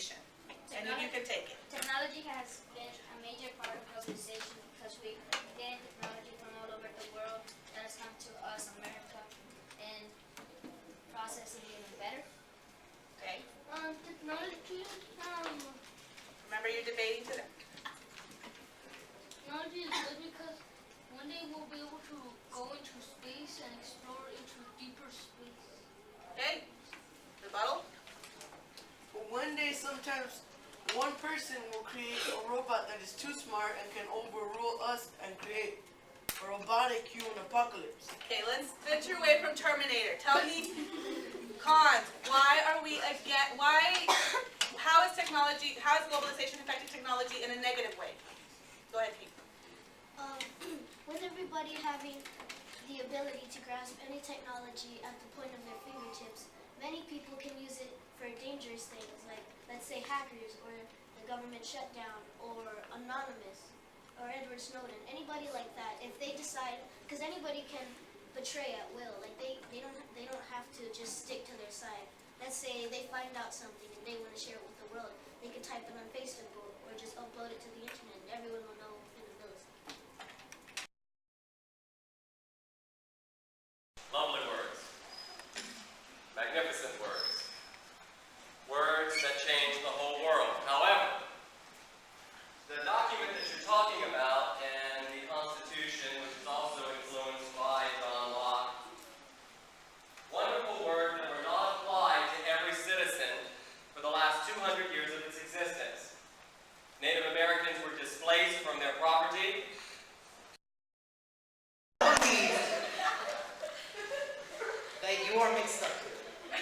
globalization. And you can take it. Technology has been a major part of globalization because we gain technology from all over the world that has come to us, America, and process it even better. Okay. Technology, Remember, you're debating today. technology is good because one day we'll be able to go into space and explore into deeper space. Okay. Rebuttal. But one day, sometimes, one person will create a robot that is too smart and can overrule us and create a robotic human apocalypse. Okay, let's venture away from Terminator. Tell me, cons. Why are we again? How is globalization affecting technology in a negative way? Go ahead, Pete. With everybody having the ability to grasp any technology at the point of their fingertips, many people can use it for dangerous things, like, let's say, hackers, or the government shutdown, or Anonymous, or Edward Snowden. Anybody like that, if they decide, because anybody can betray at will, like they don't have to just stick to their side. Let's say they find out something and they want to share it with the world. They can type it on Facebook or just upload it to the internet, and everyone will know in a millisecond. Lovely words. Magnificent words. Words that change the whole world. However, the document that you're talking about and the Constitution, which is also influenced by John Locke, wonderful words that were not applied to every citizen for the last 200 years of its existence. Native Americans were displaced from their property. That you are mixed up here.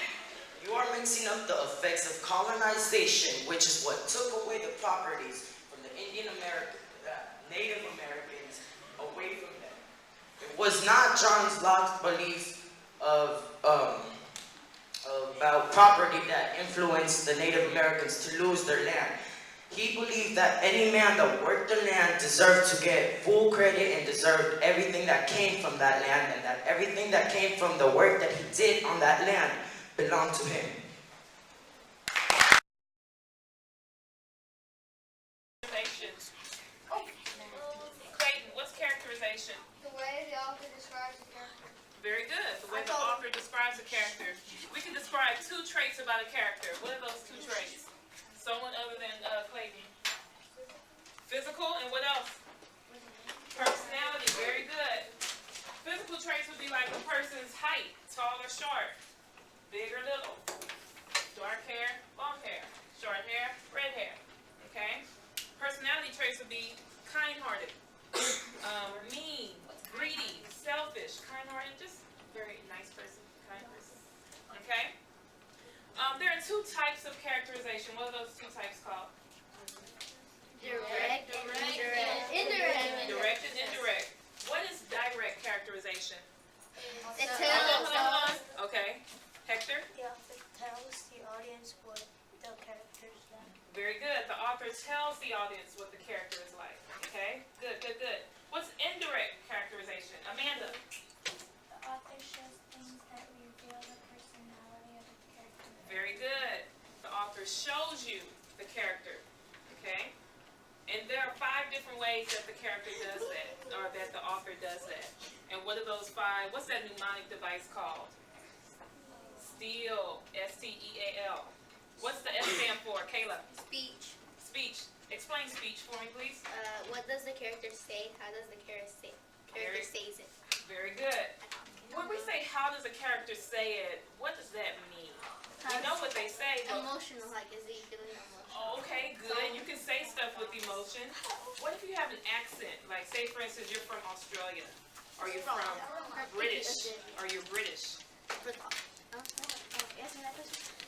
You are mixing up the effects of colonization, which is what took away the properties from the Native Americans away from them. It was not John Locke's belief about property that influenced the Native Americans to lose their land. He believed that any man that worked the land deserved to get full credit and deserved everything that came from that land, and that everything that came from the work that he did on that land belonged to him. Clayton, what's characterization? The way the author describes the character. Very good. The way the author describes a character. We can describe two traits about a character. What are those two traits? Someone other than Clayton. Physical, and what else? Personality. Very good. Physical traits would be like a person's height, tall or short, big or little, dark hair, long hair, short hair, red hair. Okay? Personality traits would be kind-hearted, mean, greedy, selfish, kind-hearted, just very nice person, kind person. Okay? There are two types of characterization. What are those two types called? Direct and indirect. Direct and indirect. What is direct characterization? It Hold on. Okay. Hector? The author tells the audience what the character is like. Very good. The author tells the audience what the character is like. Okay? Good, good, good. What's indirect characterization? Amanda? The author shows things that reveal the personality of the character. Very good. The author shows you the character. Okay? And there are 5 different ways that the character does that, or that the author does that. And what are those 5? What's that mnemonic device called? STEAL. S-T-E-A-L. What's the S stand for, Kayla? Speech. Speech. Explain speech for me, please. What does the character say? How does the character say? Character says it. Very good. When we say how does a character say it, what does that mean? We know what they say, but... Emotional, like is he feeling emotional? Oh, okay, good. You can say stuff with emotion. What if you have an accent? Like, say, for instance, you're from Australia, or you're from British, or you're British.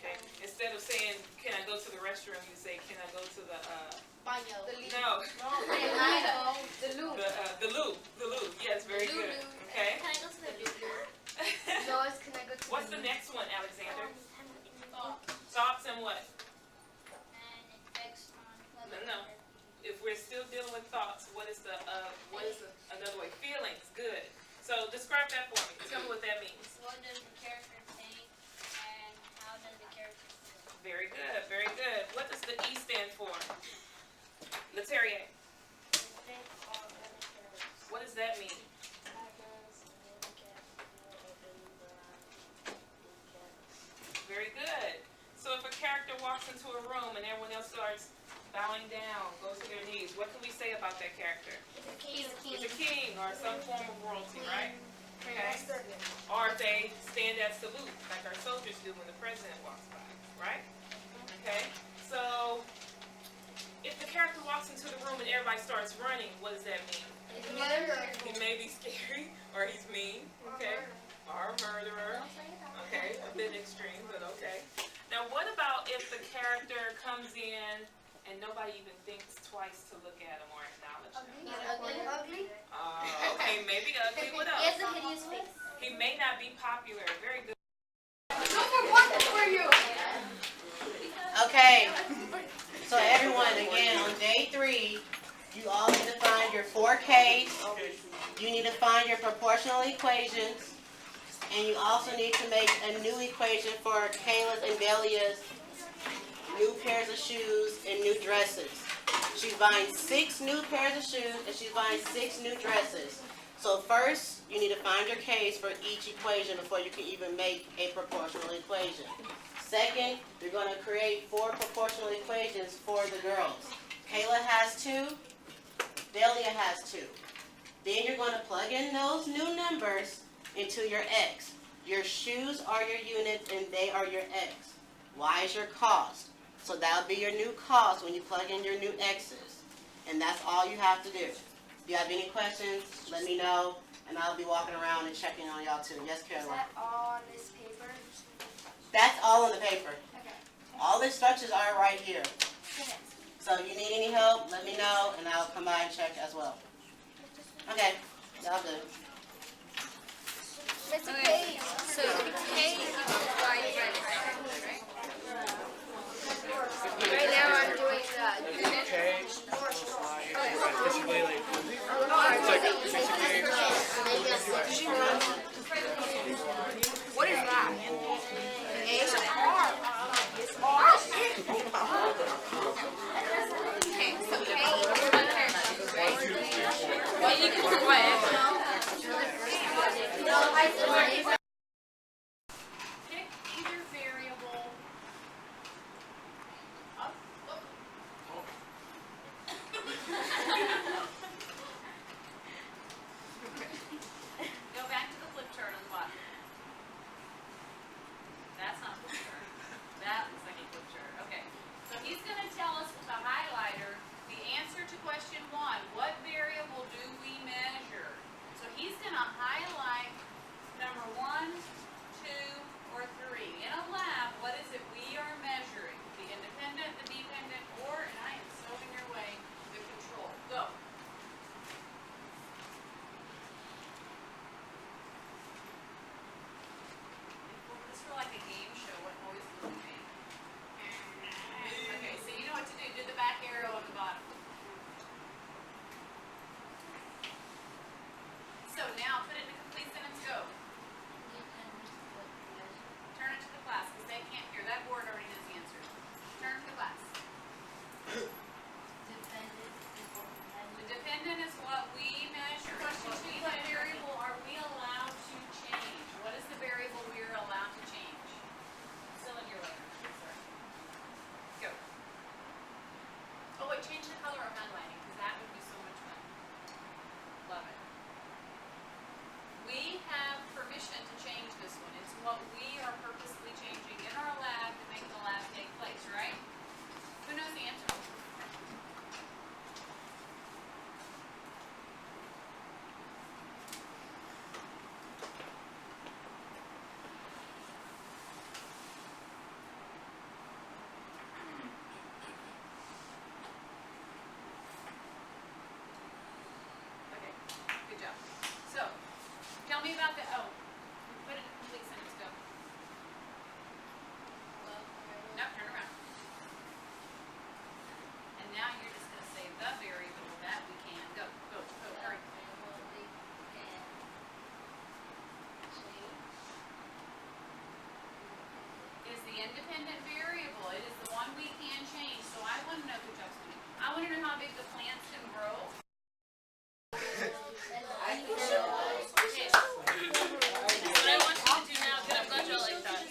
Okay. Instead of saying, can I go to the restroom, you say, can I go to the, Baño. no. The loo. The loo. The loo. Yes, very good. Okay. Can I go to the loo? Can I go to What's the next one, Alexander? Thoughts and what? And effects on No. If we're still dealing with thoughts, what is another way? Feelings. Good. So describe that for me. Tell me what that means. What does the character think and how does the character feel? Very good. Very good. What does room and everyone else starts bowing down, goes to their knees, what can we say about that character? He's a He's a king or some form of royalty, right? Okay. Or if they stand at salute, like our soldiers do when the president walks by, right? Okay. So if the character walks into the room and everybody starts running, what does that mean? He may be scary, or he's mean, okay? Or a murderer. Okay, a bit extreme, but okay. Now what about if the character comes in and nobody even thinks twice to look at him or acknowledge him? ugly. Okay, maybe ugly. What He has else? a hideous face. He may not be popular. Very good. Okay, so everyone, again, on day 3, you all need to find your 4 Ks. You need to find your proportional equations. And you also need to make a new equation for Kayla's and Delia's new pairs of shoes and new dresses. She's buying 6 new pairs of shoes and she's buying 6 new dresses. So first, you need to find your K's for each equation before you can even make a proportional equation. Second, you're going to create 4 proportional equations for the girls. Kayla has 2, Delia has 2. Then you're going to plug in those new numbers into your X. Your shoes are your units and they are your X. Y is your cost. So that'll be your new cost when you plug in your new X's. And that's all you have to do. If you have any questions, let me know, and I'll be walking around and checking on y'all too. Yes, Caroline? all on this paper? That's all on the paper. Okay. All the instructions are right here. So if you need any help, let me know, and I'll come by and check as well. Okay, y'all good. Okay, so the K equals Y divided by X, right? Right now I'm doing the unit. K equals Y. Basically, like, it's What is that? It's an R. Okay, so K equals one pair of shoes, right? Y equals what? Pick either variable. Go back to the flip chart on the bottom. That's not a flip chart. That looks like a flip chart. Okay. So he's going to tell us with the highlighter the answer to question 1. What variable do we measure? So he's going to highlight number 1, 2, or 3. In a lab, what is it we are measuring? The independent, the dependent, or, and I am so in your way, the control. Go. This is like a game show. What noise will it make? Okay, so you know what to do. Do the back arrow on the bottom. So now put it in a complete sentence. Go. Turn it to the class because they can't hear. That board already knows the answer. Turn to the class. The dependent is what we measure. Question 2, what variable are we allowed to change? What is the variable we are allowed to change? Still in your letter. Sorry. Go. Oh wait, change the color of highlighting because that would be so much fun. Love it. We have permission to change this one. It's what we are purposely changing in our lab to make the lab take place, right? Who knows the answer? Okay, good job. So, tell me about the, put it in a complete sentence, go. No, turn around. And now you're just gonna say the variable that we can, go, hurry. Is the independent variable, it is the one we can change, so I wanna know, good job, Sweetie. I wanna know how big the plants can grow. What I want you to do now, good, I'm glad y'all like that.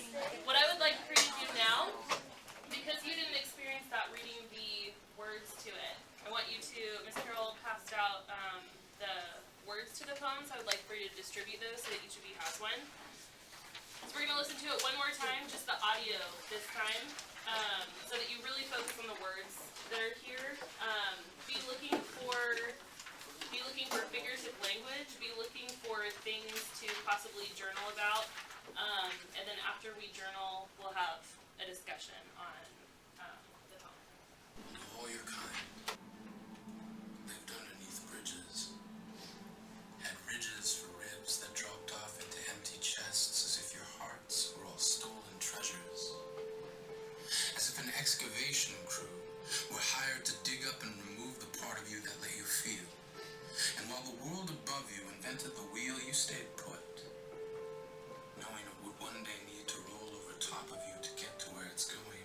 What I would like for you to do now, because you didn't experience to the poems, I would like for you to distribute those so that each of you has one. So we're gonna listen to it one more time, just the audio this time, so that you really focus on the words that are here. Be looking for figurative language. Be looking for things to possibly journal about, and then after we journal, we'll have a discussion on the poem. All your kind lived underneath bridges, had ridges for ribs that dropped off into empty chests as if your hearts were all stolen treasures. As if an excavation crew were hired to dig up and remove the part of you that let you feel. And while the world above you invented the wheel, you stayed put, knowing it would one day need to roll over top of you to get to where it's going.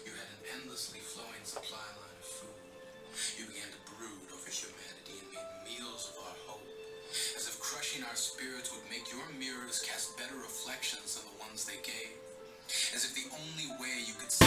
You had an endlessly flowing supply line of food. You began to brood over humanity and made meals of our hope, as if crushing our spirits would make your mirrors cast better reflections than the ones they gave, as if the only way you could see